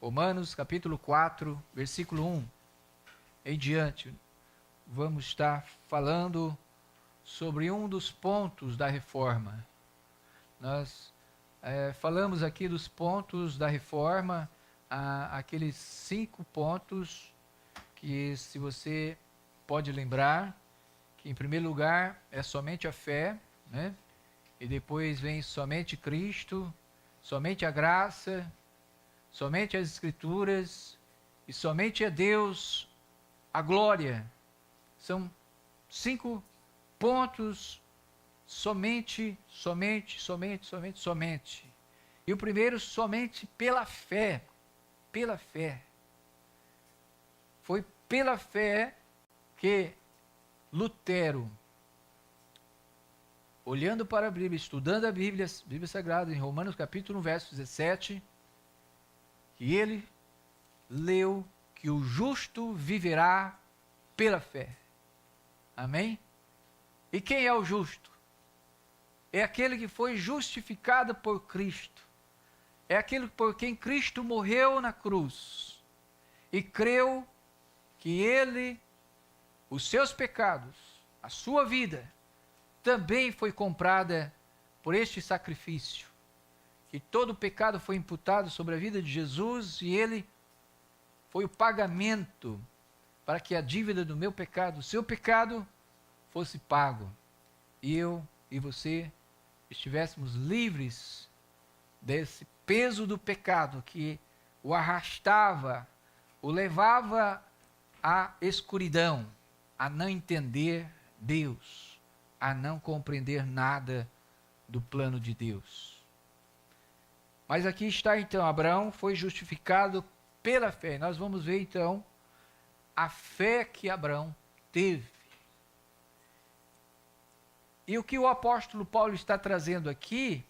Romanos capítulo 4, versículo 1 em diante. Vamos estar falando sobre um dos pontos da reforma. Nós falamos aqui dos pontos da reforma, aqueles 5 pontos que, se você pode lembrar, que em primeiro lugar é somente a fé, né? E depois vem somente Cristo, somente a graça, somente as Escrituras e somente a Deus a glória. São 5 pontos, somente. E o primeiro, somente pela fé. Pela fé. Foi pela fé que Lutero, olhando para a Bíblia, estudando a Bíblia Sagrada, em Romanos capítulo 1, verso 17, que ele leu que o justo viverá pela fé. Amém? E quem é o justo? É aquele que foi justificado por Cristo. É aquele por quem Cristo morreu na cruz. E creu que ele, os seus pecados, a sua vida, também foi comprada por este sacrifício. Que todo o pecado foi imputado sobre a vida de Jesus e ele foi o pagamento para que a dívida do meu pecado, do seu pecado, fosse pago. E eu e você estivéssemos livres desse peso do pecado que o arrastava, o levava à escuridão, a não entender Deus, a não compreender nada do plano de Deus. Mas aqui está então, Abraão foi justificado pela fé. Nós vamos ver então a fé que Abraão teve. E o que o apóstolo Paulo está trazendo aqui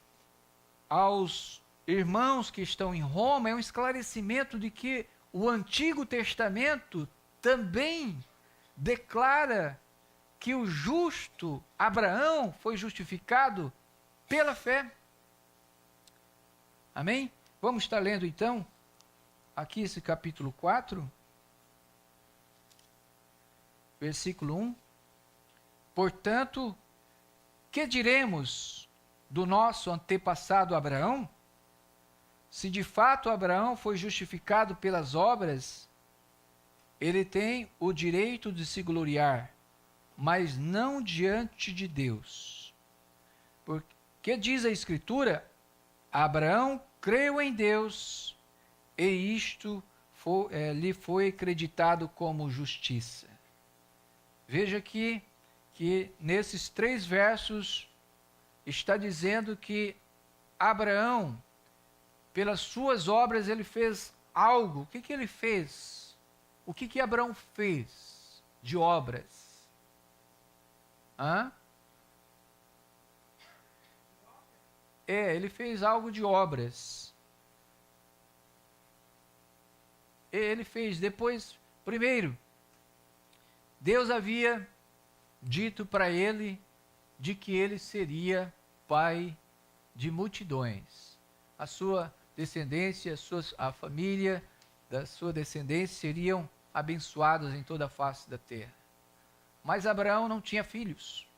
aos irmãos que estão em Roma é um esclarecimento de que o Antigo Testamento também declara que o justo Abraão foi justificado pela fé. Amém? Vamos estar lendo então aqui esse capítulo 4, versículo 1. Portanto, que diremos do nosso antepassado Abraão? Se de fato Abraão foi justificado pelas obras, ele tem o direito de se gloriar, mas não diante de Deus. Porque diz a Escritura: Abraão creu em Deus, e isto lhe foi acreditado como justiça. Veja aqui que nesses 3 versos está dizendo que Abraão, pelas suas obras, ele fez algo. O que ele fez? O que Abraão fez de obras? Ele fez algo de obras. Ele fez depois, primeiro, Deus havia dito para ele de que ele seria pai de multidões. A sua descendência, a família da sua descendência seriam abençoados em toda a face da terra. Mas Abraão não tinha filhos.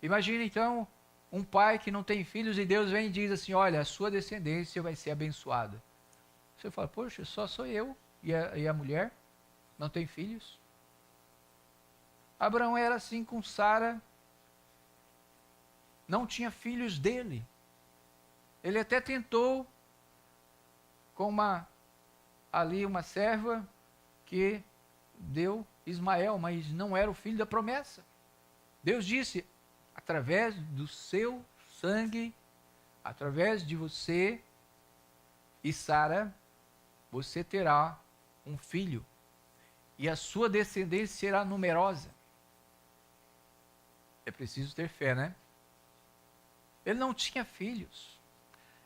Imagina então um pai que não tem filhos e Deus vem e diz assim: olha, a sua descendência vai ser abençoada. Você fala: poxa, só sou eu e a mulher não tem filhos? Abraão era assim com Sara, não tinha filhos dele. Ele até tentou com uma serva que deu Ismael, mas não era o filho da promessa. Deus disse: através do seu sangue, através de você e Sara, você terá um filho, e a sua descendência será numerosa. É preciso ter fé, né? Ele não tinha filhos.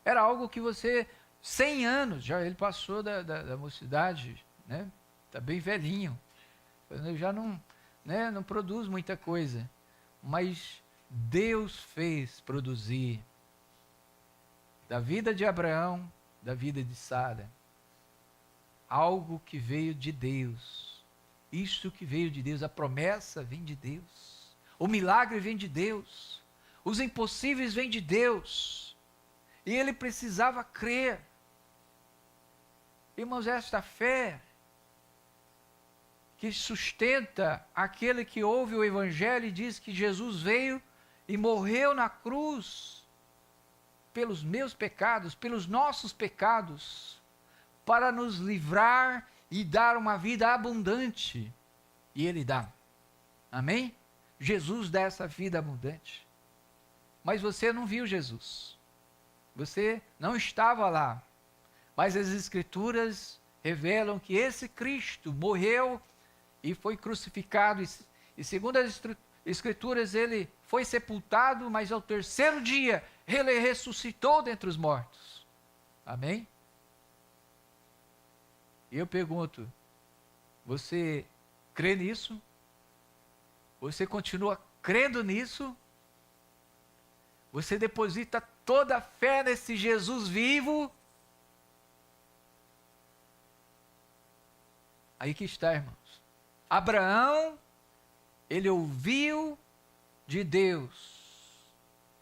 Era algo que você, 100 anos, já ele passou da mocidade, né? Está bem velhinho. Já não produz muita coisa. Mas Deus fez produzir da vida de Abraão, da vida de Sara. algo que veio de Deus. Isto que veio de Deus, a promessa vem de Deus. O milagre vem de Deus. Os impossíveis vêm de Deus. E ele precisava crer. Irmãos, esta fé que sustenta aquele que ouve o Evangelho e diz que Jesus veio e morreu na cruz pelos meus pecados, pelos nossos pecados, para nos livrar e dar uma vida abundante. E Ele dá. Amém? Jesus dá essa vida abundante. Mas você não viu Jesus. Você não estava lá. Mas as Escrituras revelam que esse Cristo morreu e foi crucificado. E segundo as Escrituras, ele foi sepultado, mas ao terceiro dia ele ressuscitou dentre os mortos. Amém? E eu pergunto, você crê nisso? Você continua crendo nisso? Você deposita toda a fé nesse Jesus vivo? Aí que está, irmãos. Abraão, ele ouviu de Deus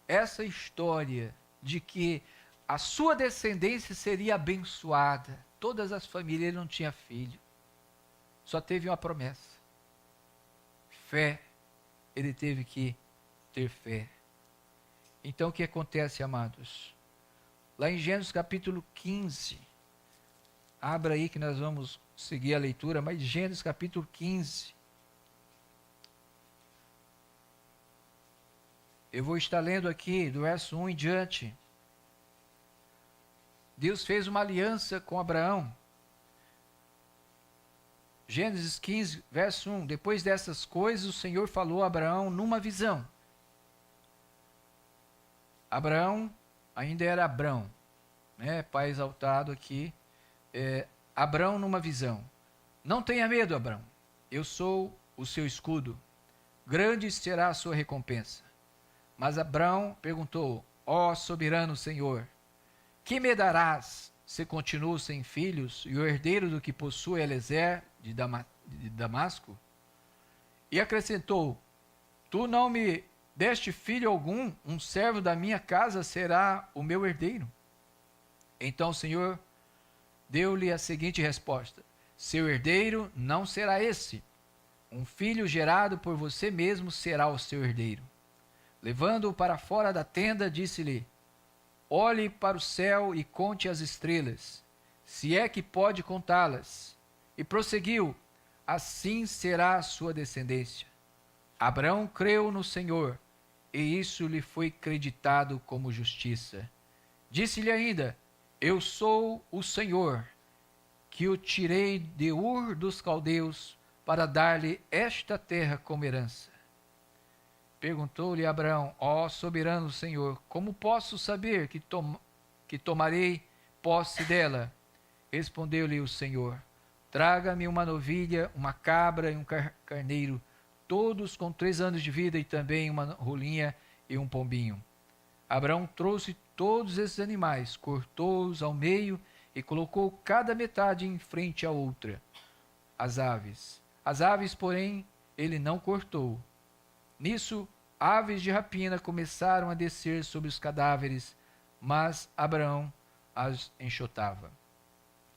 essa história de que a sua descendência seria abençoada. Todas as famílias, ele não tinha filho. Só teve uma promessa. Fé. Ele teve que ter fé. Então o que acontece, amados? Lá em Gênesis capítulo 15, abra aí que nós vamos seguir a leitura, mas Gênesis capítulo 15. Eu vou estar lendo aqui do verso 1 em diante. Deus fez uma aliança com Abraão. Gênesis 15, verso 1. Depois dessas coisas, o Senhor falou a Abraão numa visão. Abraão ainda era Abrão, né? Pai exaltado aqui. Abrão numa visão. Não tenha medo, Abrão. Eu sou o seu escudo. Grande será a sua recompensa. Mas Abrão perguntou: ó soberano Senhor, que me darás se continuo sem filhos e o herdeiro do que possui Eliezer de Damasco? E acrescentou: tu não me deste filho algum, um servo da minha casa será o meu herdeiro. Então o Senhor deu-lhe a seguinte resposta: seu herdeiro não será esse. Um filho gerado por você mesmo será o seu herdeiro. Levando-o para fora da tenda, disse-lhe: olhe para o céu e conte as estrelas, se é que pode contá-las. E prosseguiu: assim será a sua descendência. Abraão creu no Senhor, e isso lhe foi creditado como justiça. Disse-lhe ainda: eu sou o Senhor, que o tirei de Ur dos caldeus, para dar-lhe esta terra como herança. Perguntou-lhe Abraão: ó soberano Senhor, como posso saber que tomarei posse dela? Respondeu-lhe o Senhor: traga-me uma novilha, uma cabra e um carneiro, todos com 3 anos de vida, e também uma rolinha e um pombinho. Abraão trouxe todos esses animais, cortou-os ao meio e colocou cada metade em frente à outra. As aves, porém, ele não cortou. Nisso, aves de rapina começaram a descer sobre os cadáveres, mas Abraão as enxotava.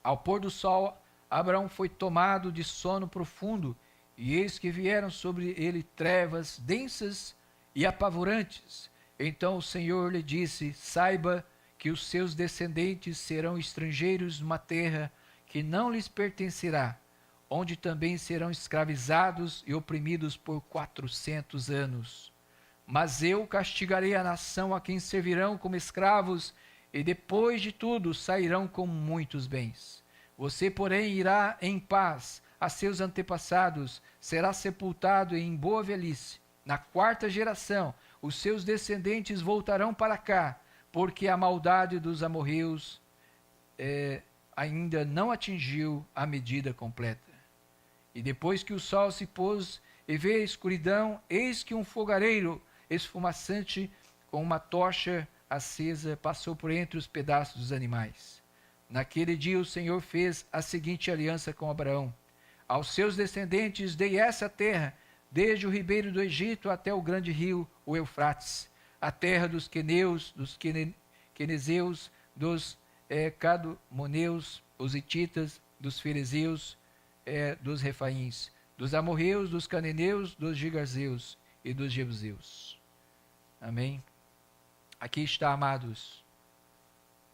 Ao pôr do sol, Abraão foi tomado de sono profundo, e eis que vieram sobre ele trevas densas e apavorantes. Então o Senhor lhe disse: saiba que os seus descendentes serão estrangeiros numa terra que não lhes pertencerá, onde também serão escravizados e oprimidos por 400 anos. Mas eu castigarei a nação a quem servirão como escravos, e depois de tudo sairão com muitos bens. Você, porém, irá em paz a seus antepassados, será sepultado em boa velhice. Na 4ª geração, os seus descendentes voltarão para cá, porque a maldade dos amorreus ainda não atingiu a medida completa. E depois que o sol se pôs e veio a escuridão, eis que um fogareiro esfumaçante com uma tocha acesa passou por entre os pedaços dos animais. Naquele dia o Senhor fez a seguinte aliança com Abraão: aos seus descendentes dei essa terra, desde o ribeiro do Egito até o grande rio, o Eufrates, a terra dos queneus, dos quenezeus, dos cadomoneus, os hititas, dos ferezeus, dos refaíns, dos amorreus, dos cananeus, dos gigazeus e dos jebuseus. Amém? Aqui está, amados,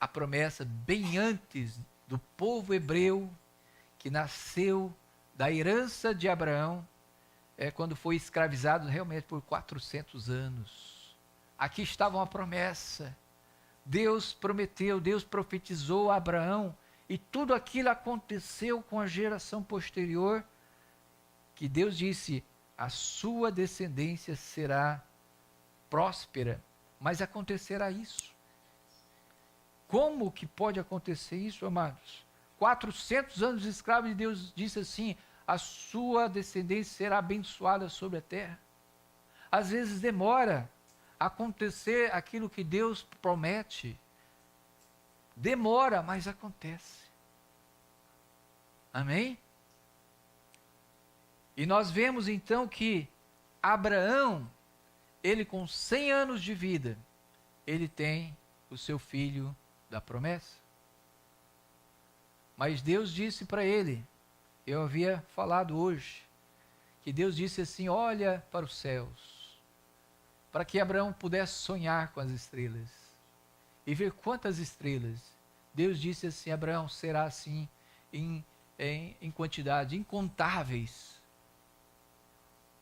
a promessa bem antes do povo hebreu que nasceu da herança de Abraão, quando foi escravizado realmente por 400 anos. Aqui estava uma promessa. Deus prometeu, Deus profetizou a Abraão, e tudo aquilo aconteceu com a geração posterior, que Deus disse: a sua descendência será próspera. Mas acontecerá isso. Como que pode acontecer isso, amados? 400 anos de escravo, e Deus disse assim: a sua descendência será abençoada sobre a terra. Às vezes demora a acontecer aquilo que Deus promete. Demora, mas acontece. Amém? E nós vemos então que Abraão, ele com 100 anos de vida, ele tem o seu filho da promessa. Mas Deus disse para ele, eu havia falado hoje, que Deus disse assim: olha para os céus, para que Abraão pudesse sonhar com as estrelas e ver quantas estrelas. Deus disse assim: Abraão, será assim em quantidade, incontáveis.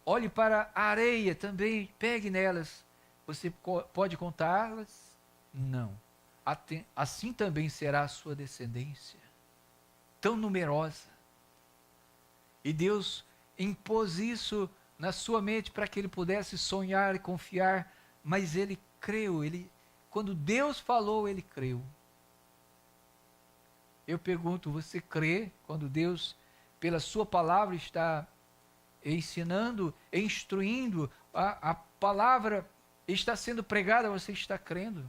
Olhe para a areia também, pegue nelas. Você pode contá-las? Não. Assim também será a sua descendência, tão numerosa. E Deus impôs isso na sua mente para que ele pudesse sonhar e confiar, mas ele creu. Quando Deus falou, ele creu. Eu pergunto, você crê quando Deus, pela sua palavra, está ensinando, instruindo, a palavra está sendo pregada, você está crendo?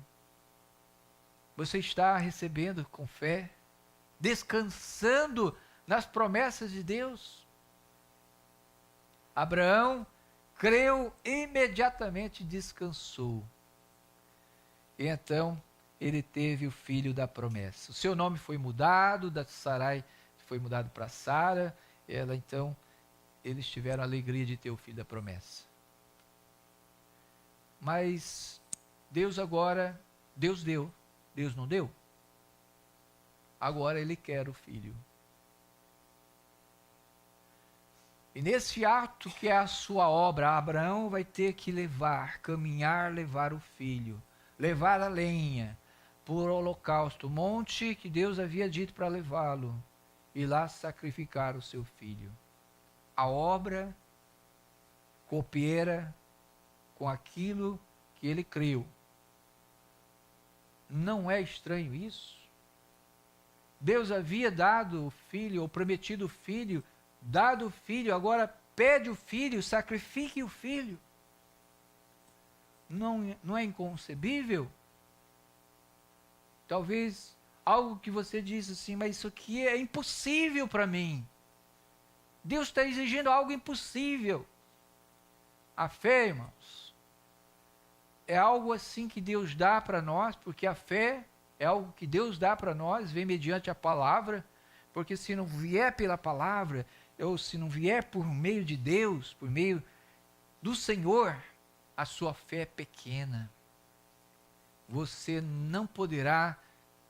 Você está recebendo com fé, descansando nas promessas de Deus? Abraão creu, imediatamente descansou. E então ele teve o filho da promessa. O seu nome foi mudado, da Sarai foi mudado para Sara. Então, eles tiveram a alegria de ter o filho da promessa. Mas Deus agora, Deus deu, Deus não deu? Agora ele quer o filho. E nesse ato que é a sua obra, Abraão vai ter que caminhar, levar o filho, levar a lenha por holocausto, monte que Deus havia dito para levá-lo, e lá sacrificar o seu filho. A obra coopera com aquilo que ele creu. Não é estranho isso? Deus havia dado o filho, ou prometido o filho, dado o filho, agora pede o filho, sacrifique o filho. Não é inconcebível? Talvez algo que você diz assim, mas isso aqui é impossível para mim. Deus está exigindo algo impossível. A fé, irmãos, é algo assim que Deus dá para nós, porque a fé é algo que Deus dá para nós, vem mediante a palavra, porque se não vier pela palavra, ou se não vier por meio de Deus, por meio do Senhor, a sua fé é pequena. Você não poderá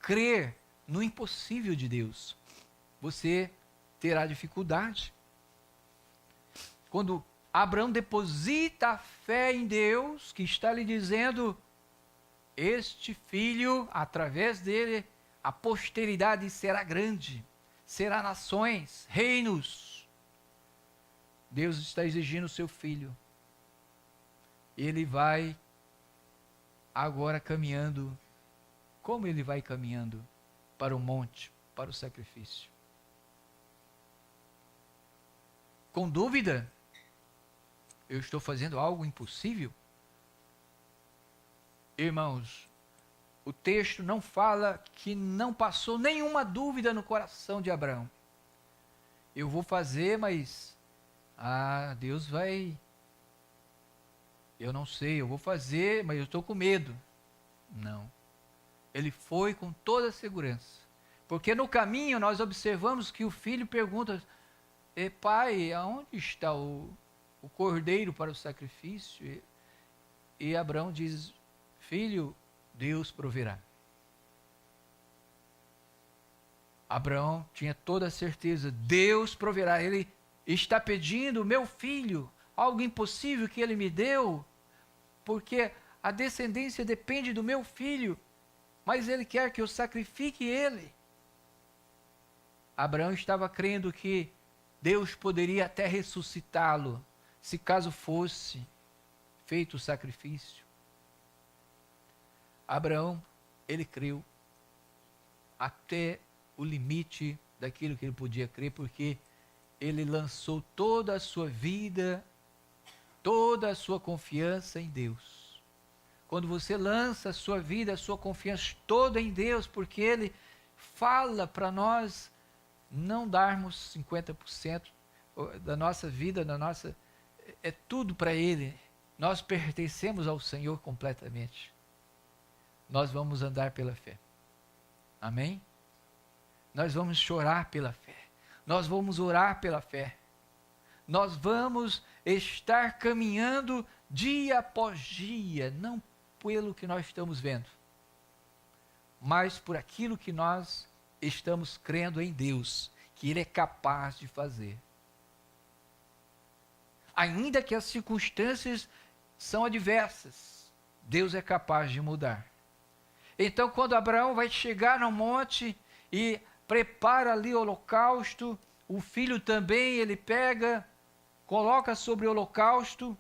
crer no impossível de Deus. Você terá dificuldade. Quando Abraão deposita a fé em Deus, que está lhe dizendo: este filho, através dele, a posteridade será grande, será nações, reinos. Deus está exigindo o seu filho. Ele vai agora caminhando. Como ele vai caminhando? Para o monte, para o sacrifício. Com dúvida? Eu estou fazendo algo impossível? Irmãos, o texto não fala que não passou nenhuma dúvida no coração de Abraão. Eu vou fazer, mas Deus vai... Eu não sei, eu vou fazer, mas eu estou com medo. Não. Ele foi com toda a segurança. Porque no caminho nós observamos que o filho pergunta: pai, aonde está o cordeiro para o sacrifício? E Abraão diz: filho, Deus proverá. Abraão tinha toda a certeza, Deus proverá. Ele está pedindo, meu filho, algo impossível que ele me deu, porque a descendência depende do meu filho, mas ele quer que eu sacrifique ele. Abraão estava crendo que Deus poderia até ressuscitá-lo, se caso fosse feito o sacrifício. Abraão, ele creu até o limite daquilo que ele podia crer, porque ele lançou toda a sua vida, toda a sua confiança em Deus. Quando você lança a sua vida, a sua confiança toda em Deus, porque Ele fala para nós não darmos 50% da nossa vida, é tudo para Ele. Nós pertencemos ao Senhor completamente. Nós vamos andar pela fé. Amém? Nós vamos chorar pela fé. Nós vamos orar pela fé. Nós vamos estar caminhando dia após dia, não pelo que nós estamos vendo, mas por aquilo que nós estamos crendo em Deus, que Ele é capaz de fazer. Ainda que as circunstâncias são adversas, Deus é capaz de mudar. Então, quando Abraão vai chegar no monte e prepara ali o holocausto, o filho também ele pega, coloca sobre o holocausto,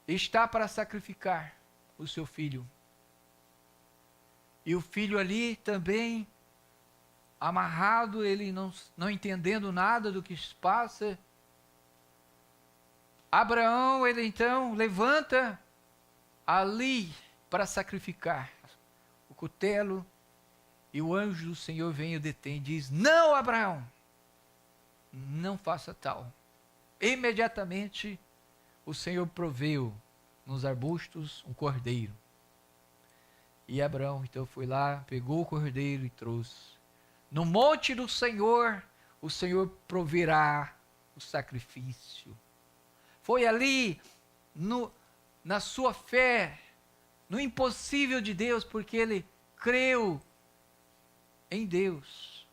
está para sacrificar o seu filho. E o filho ali também, amarrado, ele não entendendo nada do que se passa. Abraão, ele então levanta ali para sacrificar o cutelo, e o anjo do Senhor vem e o detém e diz: não, Abraão, não faça tal. Imediatamente o Senhor proveu nos arbustos um cordeiro. E Abraão então foi lá, pegou o cordeiro e trouxe. No monte do Senhor, o Senhor proverá o sacrifício. Foi ali, na sua fé, no impossível de Deus, porque ele creu em Deus.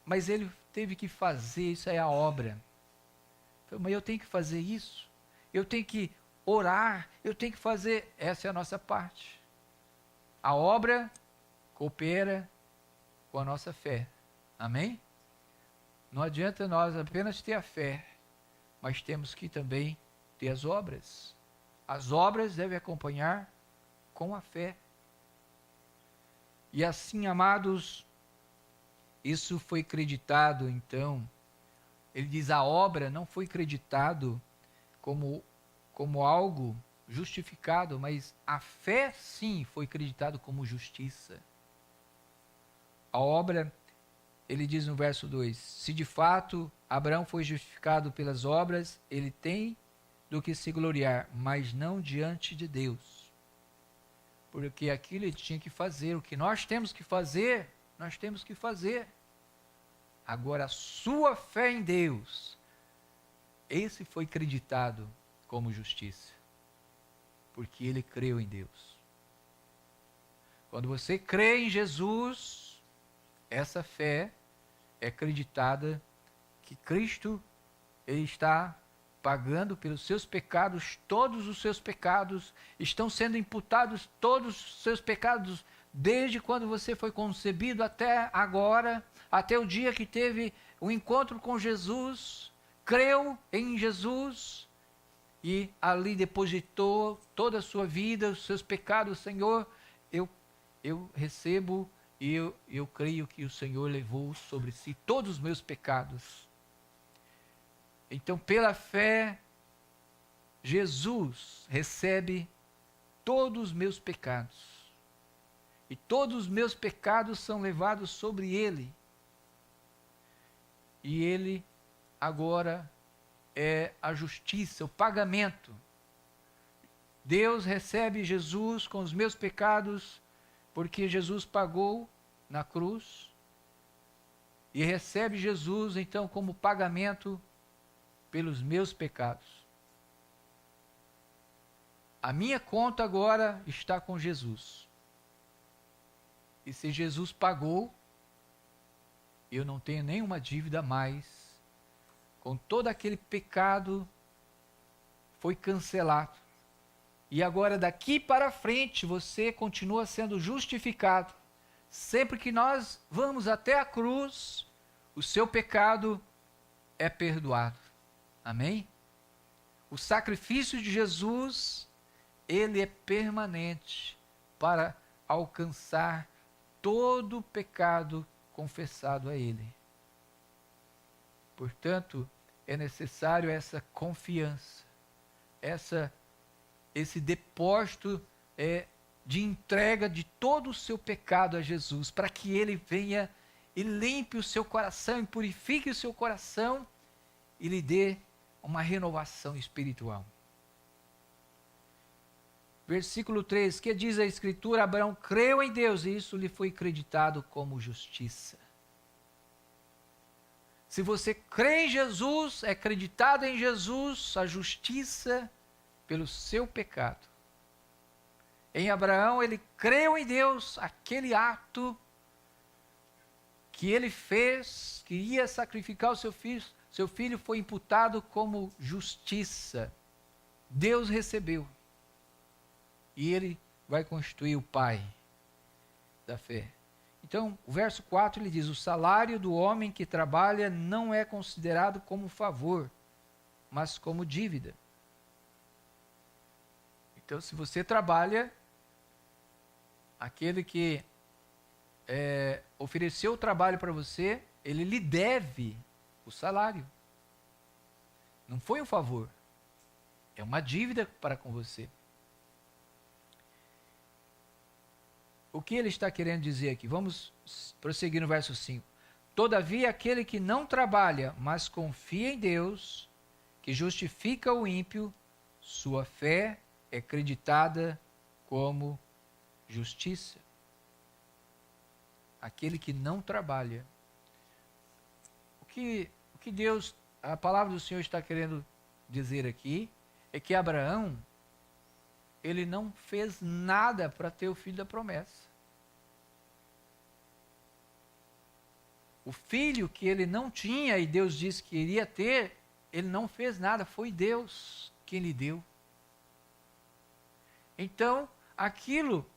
Mas ele teve que fazer, isso é a obra. Mas eu tenho que fazer isso, eu tenho que orar, eu tenho que fazer, essa é a nossa parte. A obra coopera com a nossa fé. Amém? Não adianta nós apenas ter a fé, mas temos que também ter as obras. As obras devem acompanhar com a fé. E assim, amados, isso foi creditado, então, ele diz, a obra não foi creditado como algo justificado, mas a fé sim foi creditado como justiça. A obra, ele diz no verso 2, se de fato Abraão foi justificado pelas obras, ele tem do que se gloriar, mas não diante de Deus. Porque aquilo ele tinha que fazer, o que nós temos que fazer, nós temos que fazer. Agora, a sua fé em Deus, esse foi creditado como justiça, porque ele creu em Deus. Quando você crê em Jesus, essa fé é acreditada que Cristo, ele está pagando pelos seus pecados, todos os seus pecados, estão sendo imputados todos os seus pecados, desde quando você foi concebido até agora, até o dia que teve o encontro com Jesus, creu em Jesus, e ali depositou toda a sua vida, os seus pecados. Senhor, eu recebo e eu creio que o Senhor levou sobre si todos os meus pecados. Então, pela fé, Jesus recebe todos os meus pecados. e todos os meus pecados são levados sobre ele. E ele agora é a justiça, o pagamento. Deus recebe Jesus com os meus pecados, porque Jesus pagou na cruz, e recebe Jesus então como pagamento pelos meus pecados. A minha conta agora está com Jesus. E se Jesus pagou, eu não tenho nenhuma dívida a mais. Com todo aquele pecado foi cancelado. E agora daqui para frente você continua sendo justificado. Sempre que nós vamos até a cruz, o seu pecado é perdoado. Amém? O sacrifício de Jesus, ele é permanente para alcançar todo o pecado confessado a ele. Portanto, é necessário essa confiança, esse depósito de entrega de todo o seu pecado a Jesus, para que ele venha e limpe o seu coração, e purifique o seu coração, e lhe dê uma renovação espiritual. Versículo 3, que diz a Escritura: Abraão creu em Deus, e isso lhe foi acreditado como justiça. Se você crê em Jesus, é acreditado em Jesus a justiça pelo seu pecado. Em Abraão, ele creu em Deus, aquele ato que ele fez, que ia sacrificar o seu filho foi imputado como justiça. Deus recebeu. E ele vai constituir o pai da fé. Então, o verso 4 ele diz: o salário do homem que trabalha não é considerado como favor, mas como dívida. Então, se você trabalha, aquele que ofereceu o trabalho para você, ele lhe deve o salário. Não foi um favor, é uma dívida para com você. O que ele está querendo dizer aqui? Vamos prosseguir no verso 5. Todavia, aquele que não trabalha, mas confia em Deus, que justifica o ímpio, sua fé é acreditada como justiça. Aquele que não trabalha. O que Deus, a palavra do Senhor está querendo dizer aqui, é que Abraão, ele não fez nada para ter o filho da promessa. O filho que ele não tinha e Deus disse que iria ter, ele não fez nada, foi Deus quem lhe deu. Então, aquilo,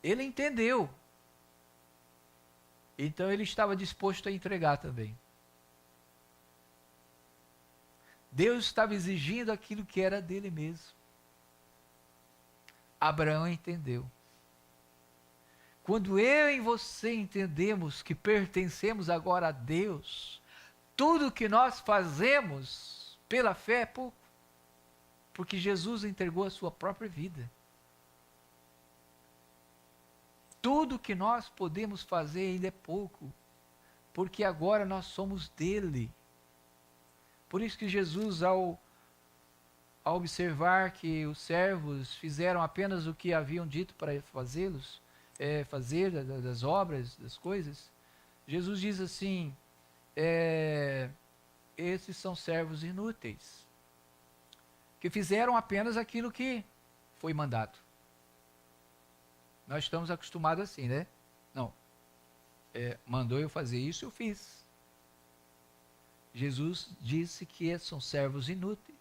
ele entendeu. Então, ele estava disposto a entregar também. Deus estava exigindo aquilo que era dele mesmo. Abraão entendeu. Quando eu e você entendemos que pertencemos agora a Deus, tudo que nós fazemos pela fé é pouco, porque Jesus entregou a sua própria vida. Tudo que nós podemos fazer ainda é pouco, porque agora nós somos dele. Por isso que Jesus, ao observar que os servos fizeram apenas o que haviam dito para fazê-los, fazer das obras, das coisas, Jesus diz assim, esses são servos inúteis, que fizeram apenas aquilo que foi mandado. Nós estamos acostumados assim, né? Não, mandou eu fazer isso, eu fiz. Jesus disse que são servos inúteis.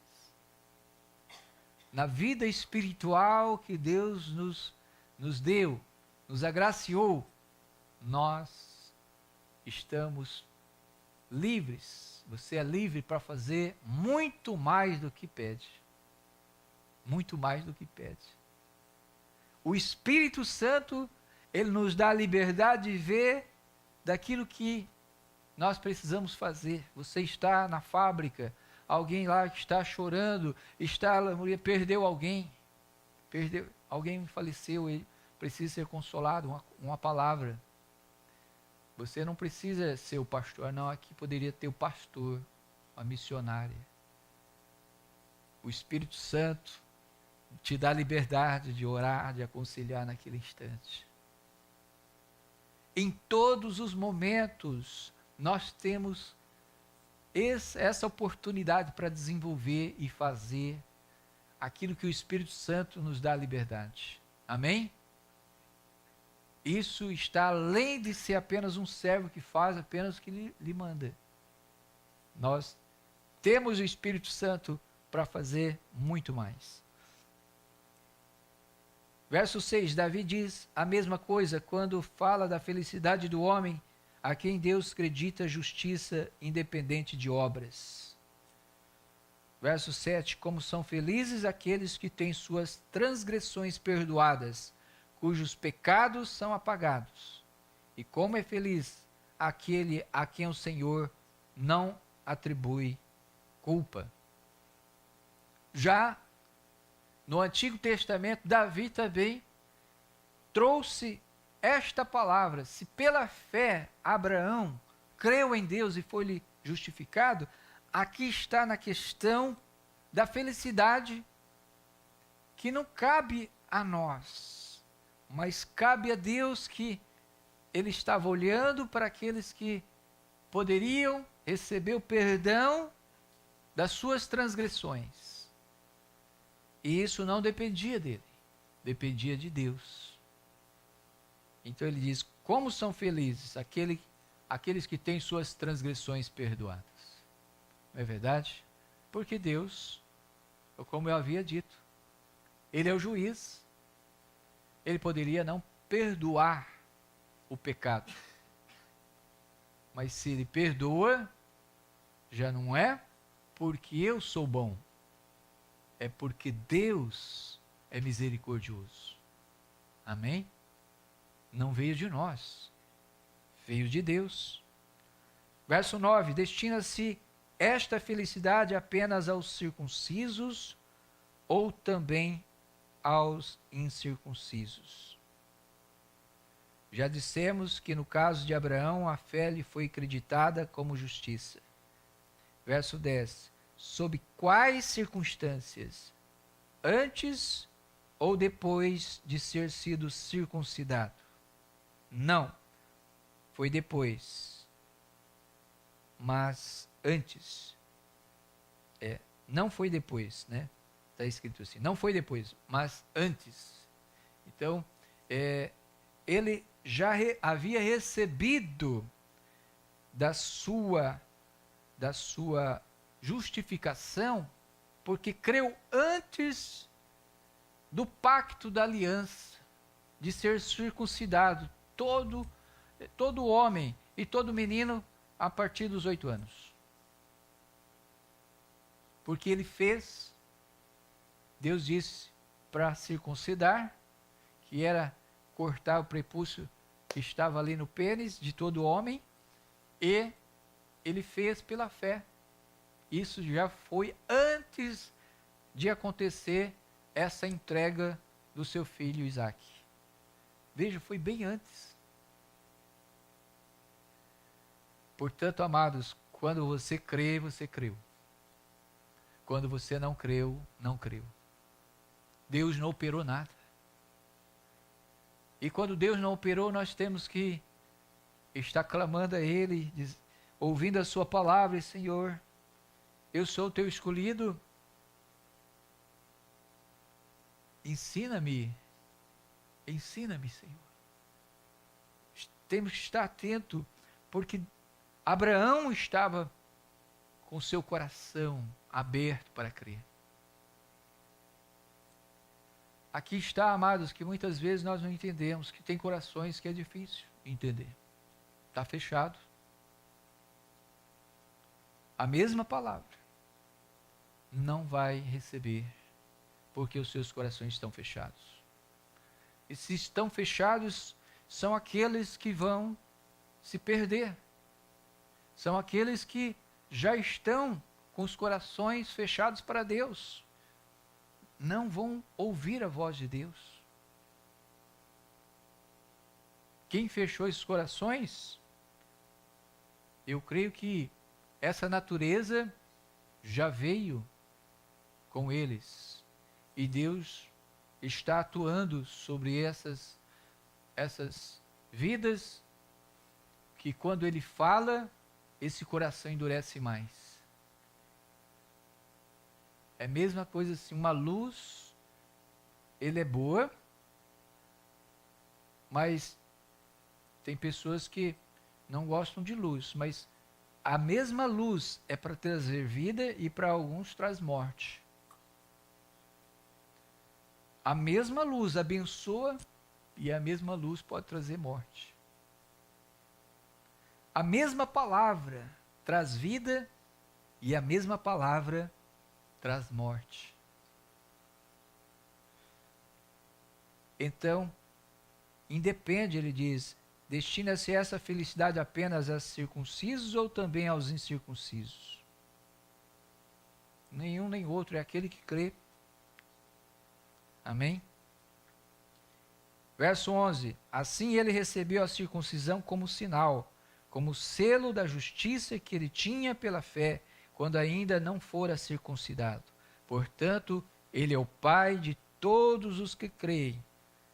Na vida espiritual que Deus nos deu, nos agraciou, nós estamos livres. Você é livre para fazer muito mais do que pede. Muito mais do que pede. O Espírito Santo, ele nos dá a liberdade de ver daquilo que nós precisamos fazer. Você está na fábrica, alguém lá que está chorando, perdeu alguém, alguém faleceu, ele precisa ser consolado, uma palavra. Você não precisa ser o pastor, não. Aqui poderia ter o pastor, a missionária. O Espírito Santo te dá liberdade de orar, de aconselhar naquele instante. Em todos os momentos, nós temos essa oportunidade para desenvolver e fazer aquilo que o Espírito Santo nos dá liberdade. Amém? Isso está além de ser apenas um servo que faz apenas o que lhe manda. Nós temos o Espírito Santo para fazer muito mais. Verso 6, Davi diz a mesma coisa quando fala da felicidade do homem a quem Deus acredita justiça independente de obras. Verso 7, como são felizes aqueles que têm suas transgressões perdoadas, cujos pecados são apagados. E como é feliz aquele a quem o Senhor não atribui culpa. Já no Antigo Testamento, Davi também trouxe esta palavra. Se pela fé Abraão creu em Deus e foi-lhe justificado, aqui está na questão da felicidade que não cabe a nós, mas cabe a Deus, que ele estava olhando para aqueles que poderiam receber o perdão das suas transgressões. E isso não dependia dele, dependia de Deus. Então ele diz, como são felizes aqueles que têm suas transgressões perdoadas. Não é verdade? Porque Deus, como eu havia dito, ele é o juiz. Ele poderia não perdoar o pecado. Mas se ele perdoa, já não é porque eu sou bom. É porque Deus é misericordioso. Amém? Não veio de nós, veio de Deus. Verso 9, destina-se esta felicidade apenas aos circuncisos ou também aos incircuncisos? Já dissemos que no caso de Abraão, a fé lhe foi acreditada como justiça. Verso 10, sob quais circunstâncias? Antes ou depois de ser sido circuncidado? Não, foi depois, mas antes. Não foi depois, né? Está escrito assim, não foi depois, mas antes. Então, ele já havia recebido da sua justificação, porque creu antes do pacto da aliança, de ser circuncidado todo homem e todo menino a partir dos 8 anos. Porque ele fez, Deus disse para circuncidar, que era cortar o prepúcio que estava ali no pênis de todo homem, e ele fez pela fé. Isso já foi antes de acontecer essa entrega do seu filho Isaac. Veja, foi bem antes. Portanto, amados, quando você crê, você creu. Quando você não creu, não creu. Deus não operou nada. E quando Deus não operou, nós temos que estar clamando a Ele, ouvindo a sua palavra, e Senhor, eu sou o teu escolhido, ensina-me, Senhor. Temos que estar atento, porque Abraão estava com seu coração aberto para crer. Aqui está, amados, que muitas vezes nós não entendemos, que tem corações que é difícil entender. Está fechado. A mesma palavra não vai receber, porque os seus corações estão fechados. E se estão fechados, são aqueles que vão se perder. São aqueles que já estão com os corações fechados para Deus. Não vão ouvir a voz de Deus. quem fechou esses corações, eu creio que essa natureza já veio com eles. E Deus está atuando sobre essas vidas, que quando Ele fala, esse coração endurece mais. É a mesma coisa assim, uma luz, ele é boa, mas tem pessoas que não gostam de luz, mas a mesma luz é para trazer vida e para alguns traz morte. A mesma luz abençoa e a mesma luz pode trazer morte. A mesma palavra traz vida e a mesma palavra traz morte. Então, independe, ele diz, destina-se essa felicidade apenas aos circuncisos ou também aos incircuncisos? Nenhum nem outro, é aquele que crê. Amém? Verso 11. Assim ele recebeu a circuncisão como sinal, como selo da justiça que ele tinha pela fé, quando ainda não fora circuncidado. Portanto, ele é o pai de todos os que creem,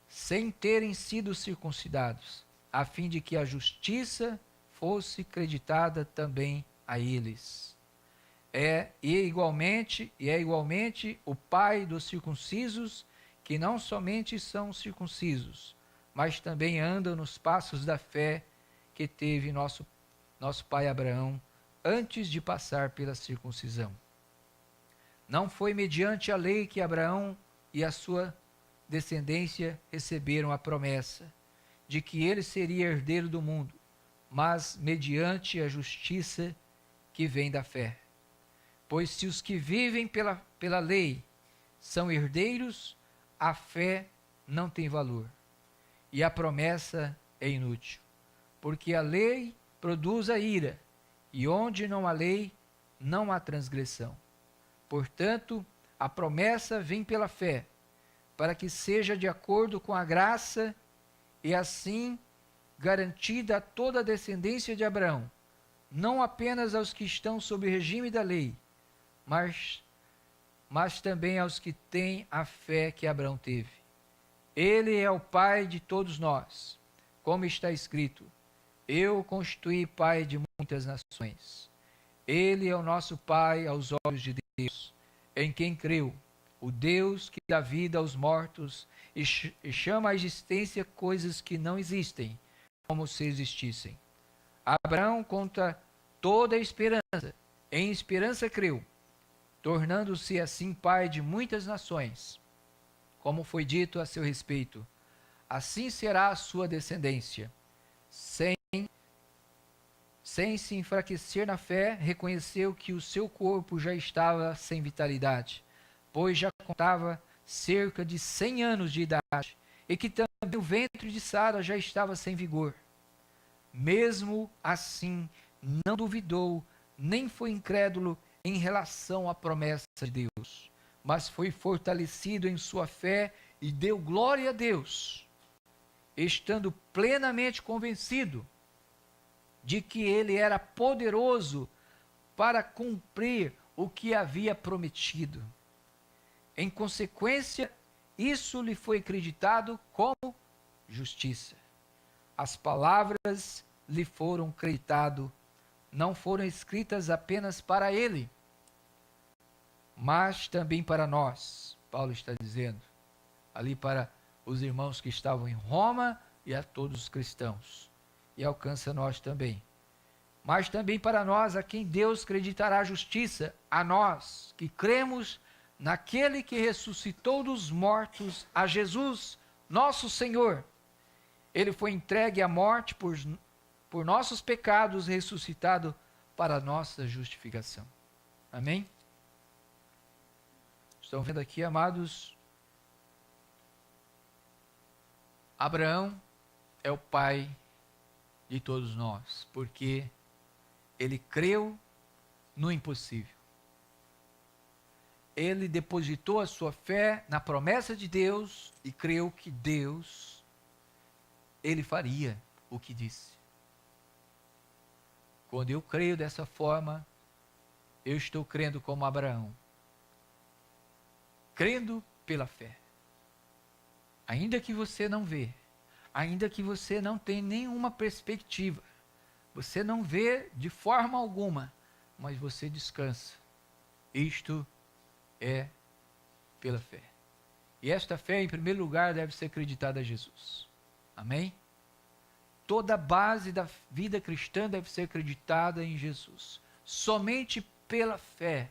sem terem sido circuncidados, a fim de que a justiça fosse creditada também a eles. É igualmente o pai dos circuncisos, que não somente são circuncisos, mas também andam nos passos da fé que teve nosso pai Abraão antes de passar pela circuncisão. Não foi mediante a lei que Abraão e a sua descendência receberam a promessa de que ele seria herdeiro do mundo, mas mediante a justiça que vem da fé. Pois se os que vivem pela lei são herdeiros, a fé não tem valor e a promessa é inútil, porque a lei produz a ira, e onde não há lei, não há transgressão. Portanto, a promessa vem pela fé, para que seja de acordo com a graça, e assim garantida a toda a descendência de Abraão, não apenas aos que estão sob o regime da lei, mas também aos que têm a fé que Abraão teve. Ele é o pai de todos nós, como está escrito: eu o constituí pai de muitas nações. Ele é o nosso pai aos olhos de Deus, em quem creu, o Deus que dá vida aos mortos e chama à existência coisas que não existem, como se existissem. Abraão conta toda a esperança, em esperança creu, tornando-se assim pai de muitas nações, como foi dito a seu respeito: assim será a sua descendência. Sem se enfraquecer na fé, reconheceu que o seu corpo já estava sem vitalidade, pois já contava cerca de 100 anos de idade, e que também o ventre de Sara já estava sem vigor. Mesmo assim, não duvidou, nem foi incrédulo em relação à promessa de Deus, mas foi fortalecido em sua fé e deu glória a Deus, estando plenamente convencido de que ele era poderoso para cumprir o que havia prometido. Em consequência, isso lhe foi acreditado como justiça. As palavras lhe foram creditadas, não foram escritas apenas para ele, mas também para nós. Paulo está dizendo ali para os irmãos que estavam em Roma e a todos os cristãos, e alcança nós também. Mas também para nós, a quem Deus creditará a justiça, a nós que cremos naquele que ressuscitou dos mortos, a Jesus, nosso Senhor. Ele foi entregue à morte por nossos pecados, ressuscitado para a nossa justificação. Amém? Estão vendo aqui, amados? Abraão é o pai de todos nós, porque ele creu no impossível. Ele depositou a sua fé na promessa de Deus e creu que Deus, ele faria. o que disse. Quando eu creio dessa forma, eu estou crendo como Abraão, crendo pela fé. Ainda que você não vê, ainda que você não tenha nenhuma perspectiva, você não vê de forma alguma, mas você descansa. Isto é pela fé. E esta fé, em primeiro lugar, deve ser acreditada a Jesus. Amém? Toda a base da vida cristã deve ser acreditada em Jesus. Somente pela fé.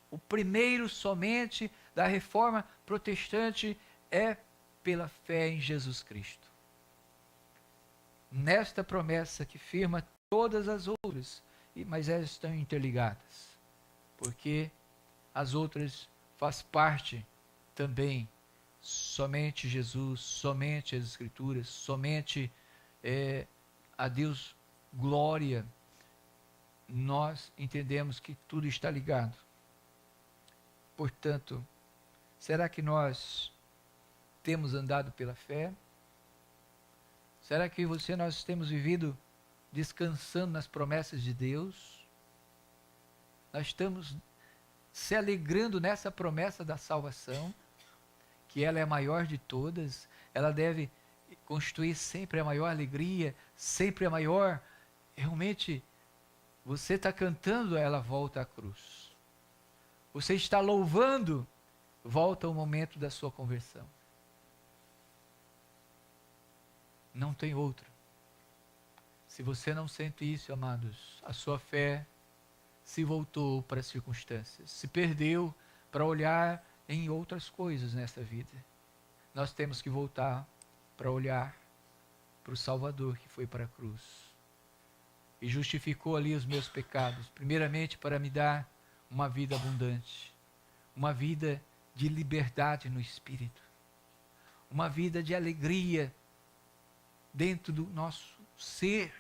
O primeiro somente da reforma protestante é pela fé em Jesus Cristo. Nesta promessa que firma todas as outras, mas elas estão interligadas, porque as outras faz parte também, somente Jesus, somente as Escrituras, somente a Deus glória. Nós entendemos que tudo está ligado. Portanto, será que nós temos andado pela fé? Será que nós temos vivido descansando nas promessas de Deus? Nós estamos se alegrando nessa promessa da salvação, que ela é a maior de todas, ela deve constituir sempre a maior alegria, sempre a maior, realmente, você está cantando, ela volta à cruz. Você está louvando, volta ao momento da sua conversão. Não tem outra. Se você não sente isso, amados, a sua fé se voltou para as circunstâncias, se perdeu para olhar em outras coisas nessa vida. Nós temos que voltar para olhar para o Salvador que foi para a cruz e justificou ali os meus pecados, primeiramente para me dar uma vida abundante, uma vida de liberdade no Espírito, uma vida de alegria dentro do nosso ser,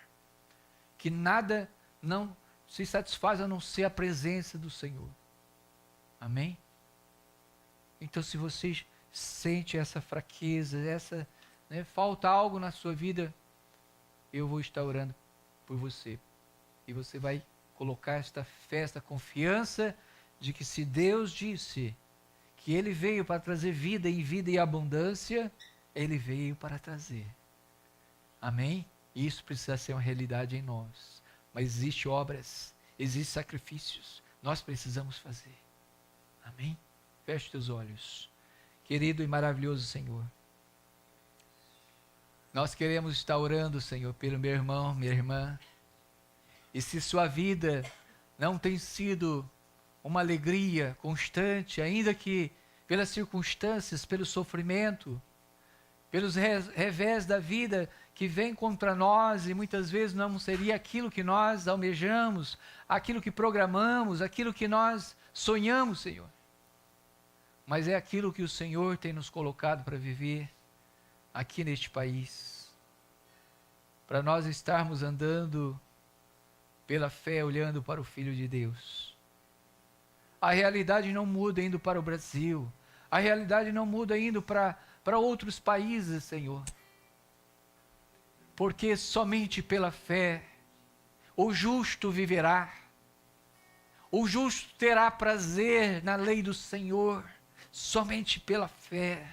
que nada não se satisfaz a não ser a presença do Senhor. Amém? Então, se você sente essa fraqueza, falta algo na sua vida, eu vou estar orando por você. E você vai colocar esta fé, esta confiança de que se Deus disse que Ele veio para trazer vida e vida e abundância, Ele veio para trazer. Amém? Isso precisa ser uma realidade em nós. Mas existem obras, existem sacrifícios, nós precisamos fazer. Amém? Feche teus olhos. Querido e maravilhoso Senhor, nós queremos estar orando, Senhor, pelo meu irmão, minha irmã. E se sua vida não tem sido uma alegria constante, ainda que pelas circunstâncias, pelo sofrimento, pelos revés da vida que vem contra nós, e muitas vezes não seria aquilo que nós almejamos, aquilo que programamos, aquilo que nós sonhamos, Senhor. Mas é aquilo que o Senhor tem nos colocado para viver aqui neste país, para nós estarmos andando pela fé, olhando para o Filho de Deus. A realidade não muda indo para o Brasil, a realidade não muda indo para outros países, Senhor, porque somente pela fé o justo viverá, o justo terá prazer na lei do Senhor, somente pela fé,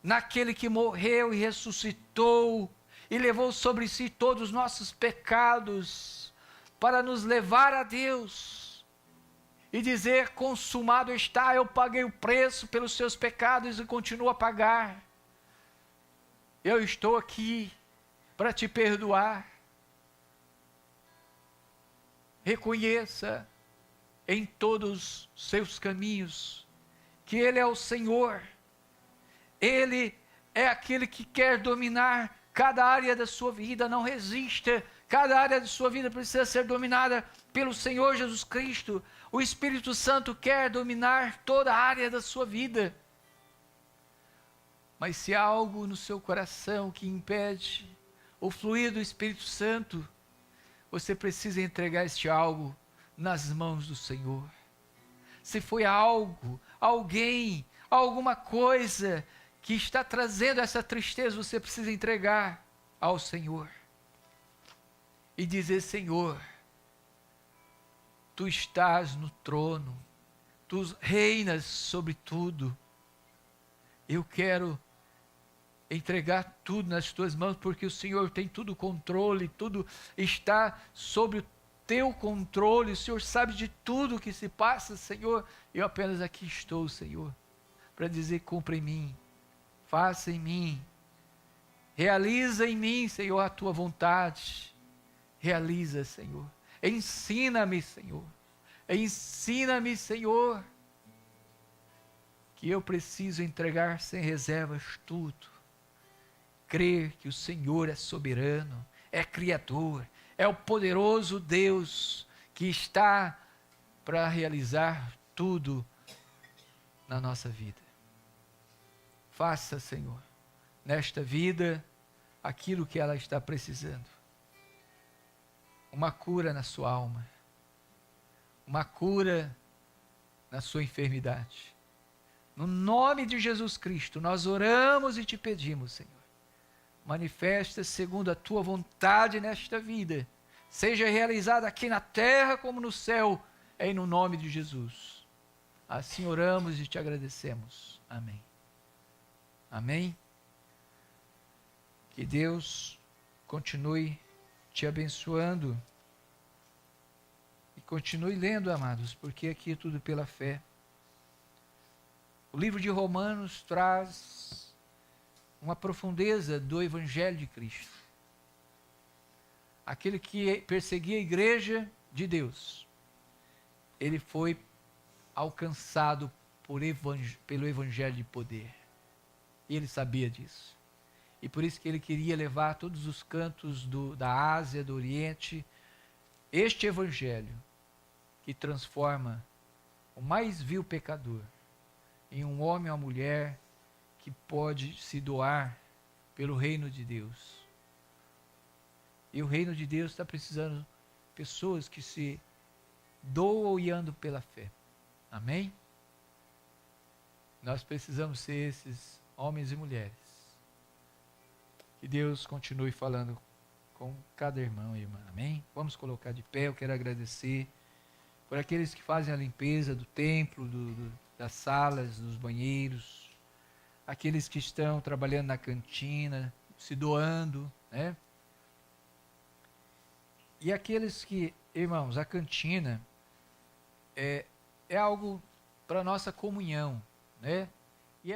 naquele que morreu e ressuscitou, e levou sobre si todos os nossos pecados, para nos levar a Deus, e dizer: consumado está, eu paguei o preço pelos seus pecados e continuo a pagar, eu estou aqui para te perdoar. Reconheça em todos os seus caminhos que Ele é o Senhor, Ele é aquele que quer dominar cada área da sua vida. Não resista, cada área da sua vida precisa ser dominada pelo Senhor Jesus Cristo. O Espírito Santo quer dominar toda a área da sua vida. Mas se há algo no seu coração que impede o fluir do Espírito Santo, você precisa entregar este algo nas mãos do Senhor. Se foi algo, alguém, alguma coisa que está trazendo essa tristeza, você precisa entregar ao Senhor. e dizer: Senhor, Tu estás no trono, Tu reinas sobre tudo. Eu quero entregar tudo nas Tuas mãos, porque o Senhor tem tudo controle, tudo está sobre o Teu controle, o Senhor sabe de tudo o que se passa, Senhor. Eu apenas aqui estou, Senhor, para dizer: cumpra em mim, faça em mim, realiza em mim, Senhor, a Tua vontade. Realiza, Senhor. Ensina-me, Senhor. Ensina-me, Senhor, que eu preciso entregar sem reservas tudo. Crer que o Senhor é soberano, é Criador, é o poderoso Deus que está para realizar tudo na nossa vida. Faça, Senhor, nesta vida, aquilo que ela está precisando. Uma cura na sua alma, uma cura na sua enfermidade. No nome de Jesus Cristo, nós oramos e te pedimos, Senhor. Manifesta segundo a tua vontade nesta vida. Seja realizada aqui na terra como no céu, em no nome de Jesus. Assim oramos e te agradecemos. Amém. Amém. Que Deus continue te abençoando. E continue lendo, amados, porque aqui é tudo pela fé. O livro de Romanos traz uma profundeza do Evangelho de Cristo. Aquele que perseguia a igreja de Deus, ele foi alcançado pelo Evangelho de poder. E ele sabia disso. E por isso que ele queria levar a todos os cantos da Ásia, do Oriente, este Evangelho que transforma o mais vil pecador em um homem ou uma mulher que pode se doar pelo reino de Deus. E o reino de Deus está precisando de pessoas que se doam e andam pela fé. Amém? Nós precisamos ser esses homens e mulheres. Que Deus continue falando com cada irmão e irmã. Amém? Vamos colocar de pé. Eu quero agradecer por aqueles que fazem a limpeza do templo, das salas, dos banheiros, aqueles que estão trabalhando na cantina, se doando, né? E aqueles que, irmãos, a cantina é algo para nossa comunhão, né? E